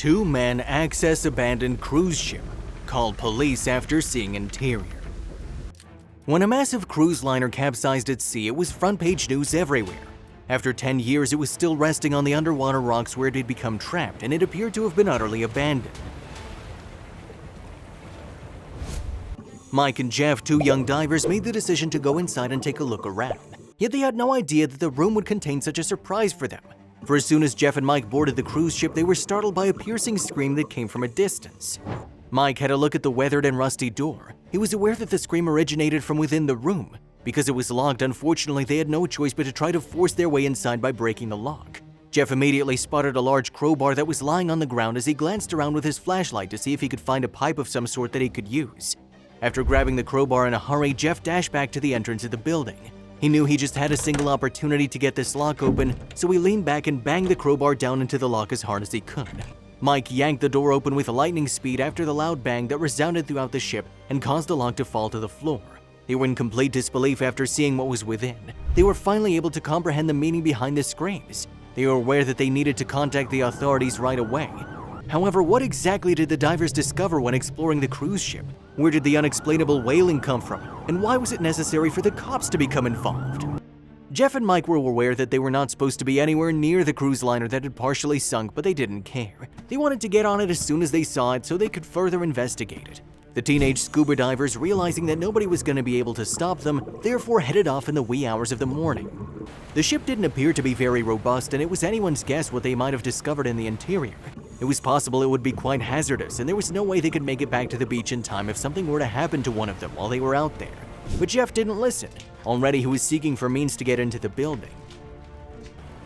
Two men access abandoned cruise ship, called police after seeing interior. When a massive cruise liner capsized at sea, it was front-page news everywhere. After 10 years, it was still resting on the underwater rocks where it had become trapped, and it appeared to have been utterly abandoned. Mike and Jeff, two young divers, made the decision to go inside and take a look around. Yet they had no idea that the room would contain such a surprise for them. For as soon as Jeff and Mike boarded the cruise ship, they were startled by a piercing scream that came from a distance. Mike had a look at the weathered and rusty door. He was aware that the scream originated from within the room. Because it was locked, unfortunately, they had no choice but to try to force their way inside by breaking the lock. Jeff immediately spotted a large crowbar that was lying on the ground as he glanced around with his flashlight to see if he could find a pipe of some sort that he could use. After grabbing the crowbar in a hurry, Jeff dashed back to the entrance of the building. He knew he just had a single opportunity to get this lock open, so he leaned back and banged the crowbar down into the lock as hard as he could. Mike yanked the door open with lightning speed after the loud bang that resounded throughout the ship and caused the lock to fall to the floor. They were in complete disbelief after seeing what was within. They were finally able to comprehend the meaning behind the screams. They were aware that they needed to contact the authorities right away. However, what exactly did the divers discover when exploring the cruise ship? Where did the unexplainable wailing come from? And why was it necessary for the cops to become involved? Jeff and Mike were aware that they were not supposed to be anywhere near the cruise liner that had partially sunk, but they didn't care. They wanted to get on it as soon as they saw it so they could further investigate it. The teenage scuba divers, realizing that nobody was going to be able to stop them, therefore headed off in the wee hours of the morning. The ship didn't appear to be very robust, and it was anyone's guess what they might have discovered in the interior. It was possible it would be quite hazardous, and there was no way they could make it back to the beach in time if something were to happen to one of them while they were out there. But Jeff didn't listen. Already he was seeking for means to get into the building.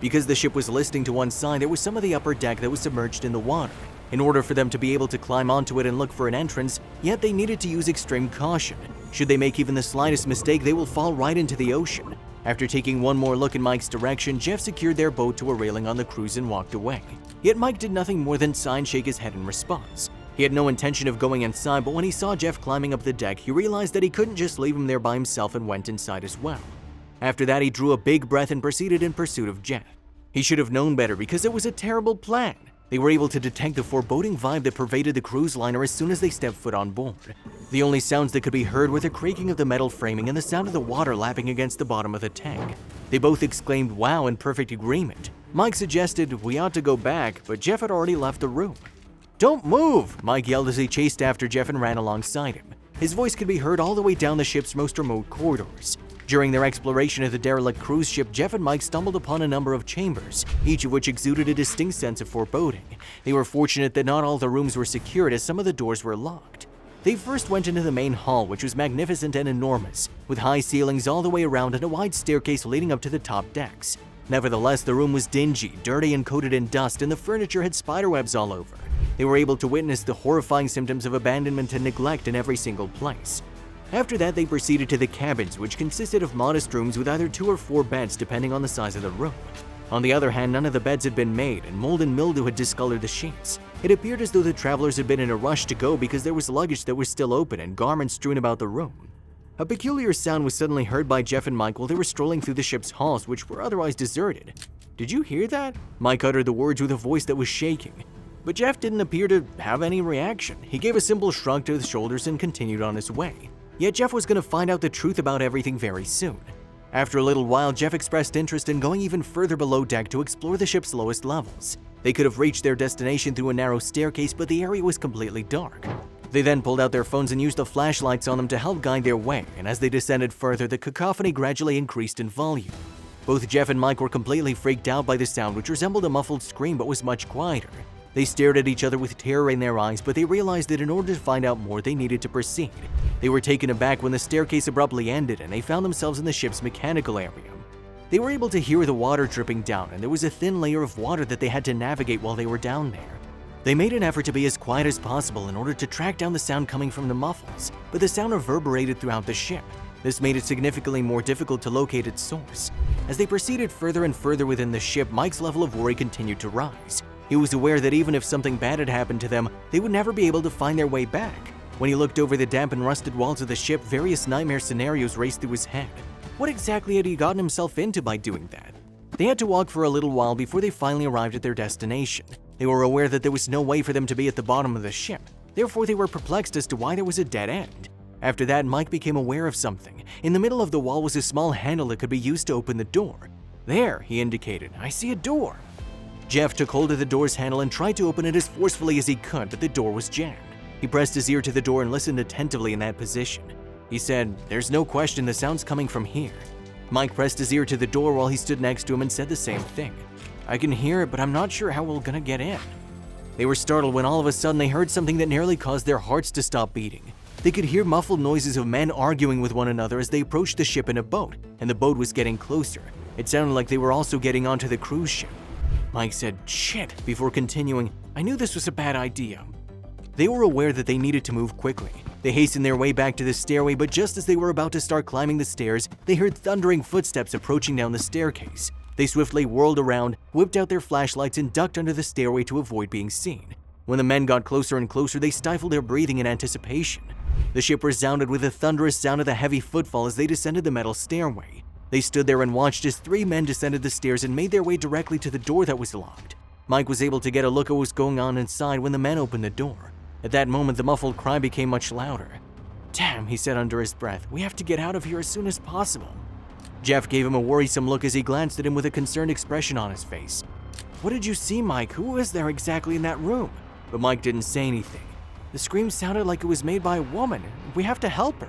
Because the ship was listing to one side, there was some of the upper deck that was submerged in the water. In order for them to be able to climb onto it and look for an entrance, yet they needed to use extreme caution. Should they make even the slightest mistake, they will fall right into the ocean. After taking one more look in Mike's direction, Jeff secured their boat to a railing on the cruise and walked away. Yet Mike did nothing more than sigh and shake his head in response. He had no intention of going inside, but when he saw Jeff climbing up the deck, he realized that he couldn't just leave him there by himself and went inside as well. After that, he drew a big breath and proceeded in pursuit of Jeff. He should have known better because it was a terrible plan. They were able to detect the foreboding vibe that pervaded the cruise liner as soon as they stepped foot on board. The only sounds that could be heard were the creaking of the metal framing and the sound of the water lapping against the bottom of the tank. They both exclaimed "wow" in perfect agreement. Mike suggested we ought to go back, but Jeff had already left the room. "Don't move!" Mike yelled as he chased after Jeff and ran alongside him. His voice could be heard all the way down the ship's most remote corridors. During their exploration of the derelict cruise ship, Jeff and Mike stumbled upon a number of chambers, each of which exuded a distinct sense of foreboding. They were fortunate that not all the rooms were secured, as some of the doors were locked. They first went into the main hall, which was magnificent and enormous, with high ceilings all the way around and a wide staircase leading up to the top decks. Nevertheless, the room was dingy, dirty, and coated in dust, and the furniture had spiderwebs all over. They were able to witness the horrifying symptoms of abandonment and neglect in every single place. After that, they proceeded to the cabins, which consisted of modest rooms with either 2 or 4 beds depending on the size of the room. On the other hand, none of the beds had been made, and mold and mildew had discolored the sheets. It appeared as though the travelers had been in a rush to go because there was luggage that was still open and garments strewn about the room. A peculiar sound was suddenly heard by Jeff and Mike while they were strolling through the ship's halls, which were otherwise deserted. "Did you hear that?" Mike uttered the words with a voice that was shaking. But Jeff didn't appear to have any reaction. He gave a simple shrug to his shoulders and continued on his way. Yet Jeff was going to find out the truth about everything very soon. After a little while, Jeff expressed interest in going even further below deck to explore the ship's lowest levels. They could have reached their destination through a narrow staircase, but the area was completely dark. They then pulled out their phones and used the flashlights on them to help guide their way, and as they descended further, the cacophony gradually increased in volume. Both Jeff and Mike were completely freaked out by the sound, which resembled a muffled scream but was much quieter. They stared at each other with terror in their eyes, but they realized that in order to find out more, they needed to proceed. They were taken aback when the staircase abruptly ended and they found themselves in the ship's mechanical area. They were able to hear the water dripping down, and there was a thin layer of water that they had to navigate while they were down there. They made an effort to be as quiet as possible in order to track down the sound coming from the muffles, but the sound reverberated throughout the ship. This made it significantly more difficult to locate its source. As they proceeded further and further within the ship, Mike's level of worry continued to rise. He was aware that even if something bad had happened to them, they would never be able to find their way back. When he looked over the damp and rusted walls of the ship, various nightmare scenarios raced through his head. What exactly had he gotten himself into by doing that? They had to walk for a little while before they finally arrived at their destination. They were aware that there was no way for them to be at the bottom of the ship. Therefore, they were perplexed as to why there was a dead end. After that, Mike became aware of something. In the middle of the wall was a small handle that could be used to open the door. "There," he indicated, "I see a door." Jeff took hold of the door's handle and tried to open it as forcefully as he could, but the door was jammed. He pressed his ear to the door and listened attentively in that position. He said, "There's no question the sound's coming from here." Mike pressed his ear to the door while he stood next to him and said the same thing. "I can hear it, but I'm not sure how we're gonna get in." They were startled when all of a sudden they heard something that nearly caused their hearts to stop beating. They could hear muffled noises of men arguing with one another as they approached the ship in a boat, and the boat was getting closer. It sounded like they were also getting onto the cruise ship. Mike said, "Shit," before continuing, "I knew this was a bad idea." They were aware that they needed to move quickly. They hastened their way back to the stairway, but just as they were about to start climbing the stairs, they heard thundering footsteps approaching down the staircase. They swiftly whirled around, whipped out their flashlights, and ducked under the stairway to avoid being seen. When the men got closer and closer, they stifled their breathing in anticipation. The ship resounded with the thunderous sound of the heavy footfall as they descended the metal stairway. They stood there and watched as 3 men descended the stairs and made their way directly to the door that was locked. Mike was able to get a look at what was going on inside when the men opened the door. At that moment, the muffled cry became much louder. "Damn," he said under his breath, "we have to get out of here as soon as possible." Jeff gave him a worrisome look as he glanced at him with a concerned expression on his face. "What did you see, Mike? Who is there exactly in that room?" But Mike didn't say anything. "The scream sounded like it was made by a woman. We have to help her."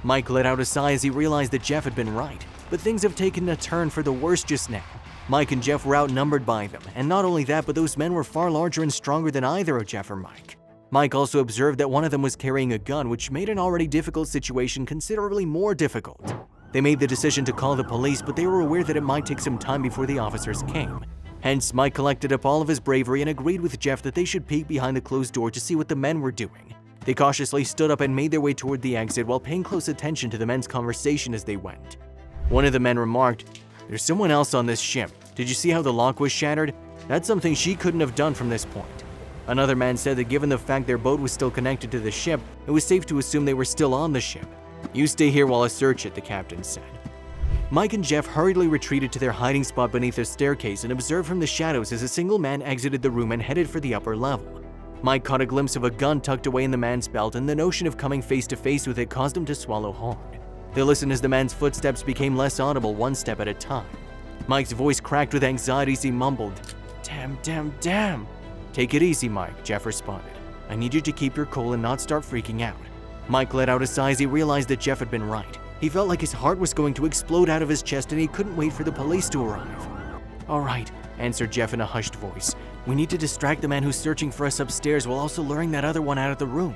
Mike let out a sigh as he realized that Jeff had been right, but things have taken a turn for the worse just now. Mike and Jeff were outnumbered by them, and not only that, but those men were far larger and stronger than either of Jeff or Mike. Mike also observed that one of them was carrying a gun, which made an already difficult situation considerably more difficult. They made the decision to call the police, but they were aware that it might take some time before the officers came. Hence, Mike collected up all of his bravery and agreed with Jeff that they should peek behind the closed door to see what the men were doing. They cautiously stood up and made their way toward the exit while paying close attention to the men's conversation as they went. One of the men remarked, "There's someone else on this ship. Did you see how the lock was shattered? That's something she couldn't have done from this point." Another man said that given the fact their boat was still connected to the ship, it was safe to assume they were still on the ship. "You stay here while I search it," the captain said. Mike and Jeff hurriedly retreated to their hiding spot beneath a staircase and observed from the shadows as a single man exited the room and headed for the upper level. Mike caught a glimpse of a gun tucked away in the man's belt, and the notion of coming face to face with it caused him to swallow hard. They listened as the man's footsteps became less audible one step at a time. Mike's voice cracked with anxiety as he mumbled, Damn. "Take it easy, Mike," Jeff responded. "I need you to keep your cool and not start freaking out." Mike let out a sigh as he realized that Jeff had been right. He felt like his heart was going to explode out of his chest and he couldn't wait for the police to arrive. "All right," answered Jeff in a hushed voice. "We need to distract the man who's searching for us upstairs while also luring that other one out of the room,"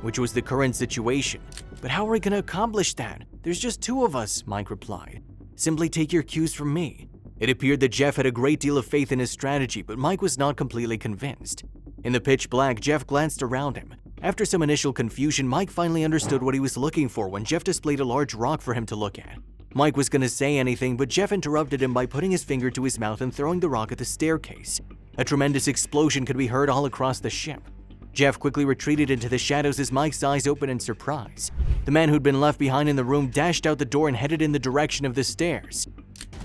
which was the current situation. "But how are we going to accomplish that? There's just 2 of us," Mike replied. "Simply take your cues from me." It appeared that Jeff had a great deal of faith in his strategy, but Mike was not completely convinced. In the pitch black, Jeff glanced around him. After some initial confusion, Mike finally understood what he was looking for when Jeff displayed a large rock for him to look at. Mike was going to say anything, but Jeff interrupted him by putting his finger to his mouth and throwing the rock at the staircase. A tremendous explosion could be heard all across the ship. Jeff quickly retreated into the shadows as Mike's eyes opened in surprise. The man who'd been left behind in the room dashed out the door and headed in the direction of the stairs.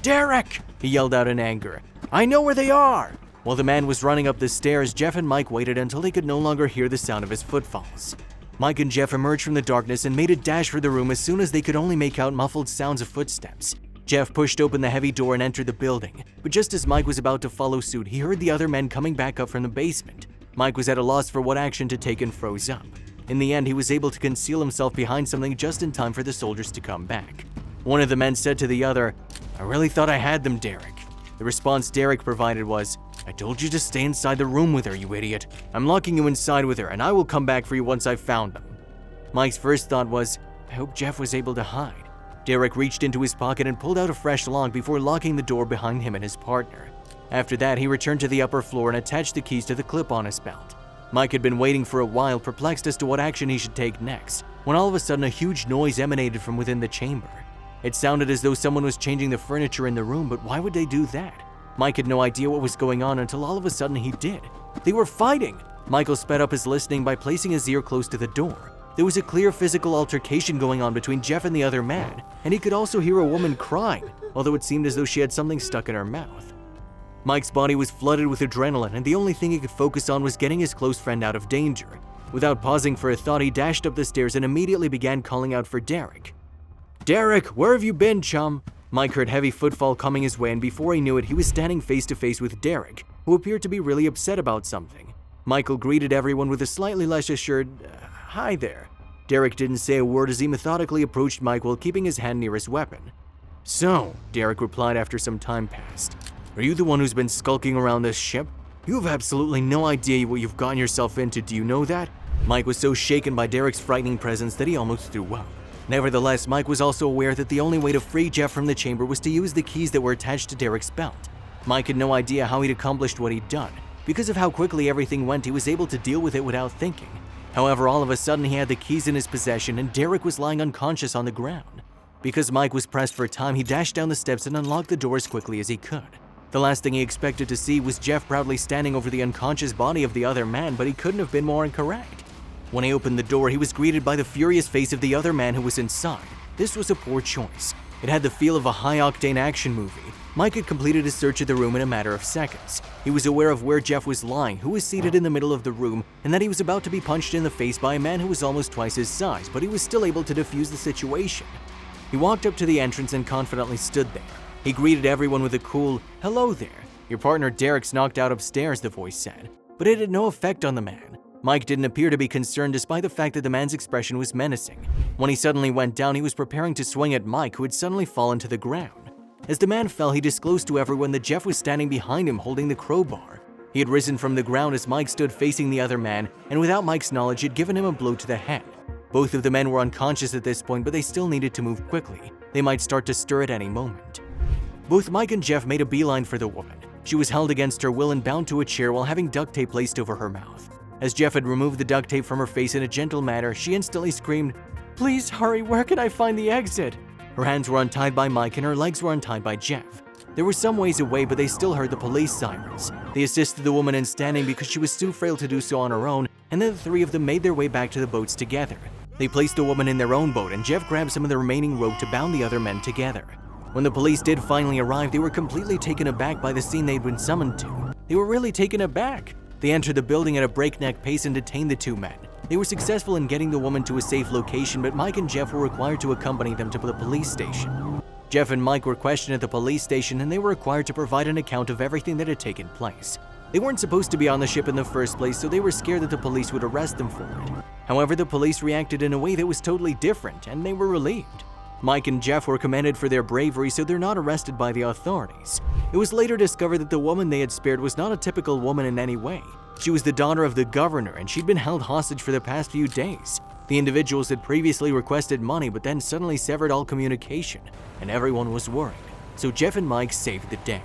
"Derek!" he yelled out in anger. "I know where they are!" While the man was running up the stairs, Jeff and Mike waited until they could no longer hear the sound of his footfalls. Mike and Jeff emerged from the darkness and made a dash for the room as soon as they could only make out muffled sounds of footsteps. Jeff pushed open the heavy door and entered the building, but just as Mike was about to follow suit, he heard the other men coming back up from the basement. Mike was at a loss for what action to take and froze up. In the end, he was able to conceal himself behind something just in time for the soldiers to come back. One of the men said to the other, "I really thought I had them, Derek." The response Derek provided was, "I told you to stay inside the room with her, you idiot. I'm locking you inside with her, and I will come back for you once I've found them." Mike's first thought was, I hope Jeff was able to hide. Derek reached into his pocket and pulled out a fresh log before locking the door behind him and his partner. After that, he returned to the upper floor and attached the keys to the clip on his belt. Mike had been waiting for a while, perplexed as to what action he should take next, when all of a sudden a huge noise emanated from within the chamber. It sounded as though someone was changing the furniture in the room, but why would they do that? Mike had no idea what was going on until all of a sudden he did. They were fighting! Michael sped up his listening by placing his ear close to the door. There was a clear physical altercation going on between Jeff and the other man, and he could also hear a woman crying, although it seemed as though she had something stuck in her mouth. Mike's body was flooded with adrenaline, and the only thing he could focus on was getting his close friend out of danger. Without pausing for a thought, he dashed up the stairs and immediately began calling out for Derek. "Derek, where have you been, chum?" Mike heard heavy footfall coming his way, and before he knew it, he was standing face to face with Derek, who appeared to be really upset about something. Michael greeted everyone with a slightly less assured, "Hi there." Derek didn't say a word as he methodically approached Mike while keeping his hand near his weapon. "So," Derek replied after some time passed, "are you the one who's been skulking around this ship? You have absolutely no idea what you've gotten yourself into, do you know that?" Mike was so shaken by Derek's frightening presence that he almost threw up. Nevertheless, Mike was also aware that the only way to free Jeff from the chamber was to use the keys that were attached to Derek's belt. Mike had no idea how he'd accomplished what he'd done. Because of how quickly everything went, he was able to deal with it without thinking. However, all of a sudden he had the keys in his possession and Derek was lying unconscious on the ground. Because Mike was pressed for time, he dashed down the steps and unlocked the door as quickly as he could. The last thing he expected to see was Jeff proudly standing over the unconscious body of the other man, but he couldn't have been more incorrect. When he opened the door, he was greeted by the furious face of the other man who was inside. This was a poor choice. It had the feel of a high-octane action movie. Mike had completed his search of the room in a matter of seconds. He was aware of where Jeff was lying, who was seated in the middle of the room, and that he was about to be punched in the face by a man who was almost twice his size, but he was still able to defuse the situation. He walked up to the entrance and confidently stood there. He greeted everyone with a cool, "Hello there. Your partner Derek's knocked out upstairs," the voice said. But it had no effect on the man. Mike didn't appear to be concerned despite the fact that the man's expression was menacing. When he suddenly went down, he was preparing to swing at Mike, who had suddenly fallen to the ground. As the man fell, he disclosed to everyone that Jeff was standing behind him holding the crowbar. He had risen from the ground as Mike stood facing the other man, and without Mike's knowledge, had given him a blow to the head. Both of the men were unconscious at this point, but they still needed to move quickly. They might start to stir at any moment. Both Mike and Jeff made a beeline for the woman. She was held against her will and bound to a chair while having duct tape placed over her mouth. As Jeff had removed the duct tape from her face in a gentle manner, she instantly screamed, "Please hurry, where can I find the exit?" Her hands were untied by Mike and her legs were untied by Jeff. They were some ways away, but they still heard the police sirens. They assisted the woman in standing because she was too frail to do so on her own, and then the three of them made their way back to the boats together. They placed the woman in their own boat, and Jeff grabbed some of the remaining rope to bound the other men together. When the police did finally arrive, they were completely taken aback by the scene they'd been summoned to. They were really taken aback. They entered the building at a breakneck pace and detained the two men. They were successful in getting the woman to a safe location, but Mike and Jeff were required to accompany them to the police station. Jeff and Mike were questioned at the police station, and they were required to provide an account of everything that had taken place. They weren't supposed to be on the ship in the first place, so they were scared that the police would arrest them for it. However, the police reacted in a way that was totally different, and they were relieved. Mike and Jeff were commended for their bravery, so they're not arrested by the authorities. It was later discovered that the woman they had spared was not a typical woman in any way. She was the daughter of the governor, and she'd been held hostage for the past few days. The individuals had previously requested money, but then suddenly severed all communication, and everyone was worried. So Jeff and Mike saved the day.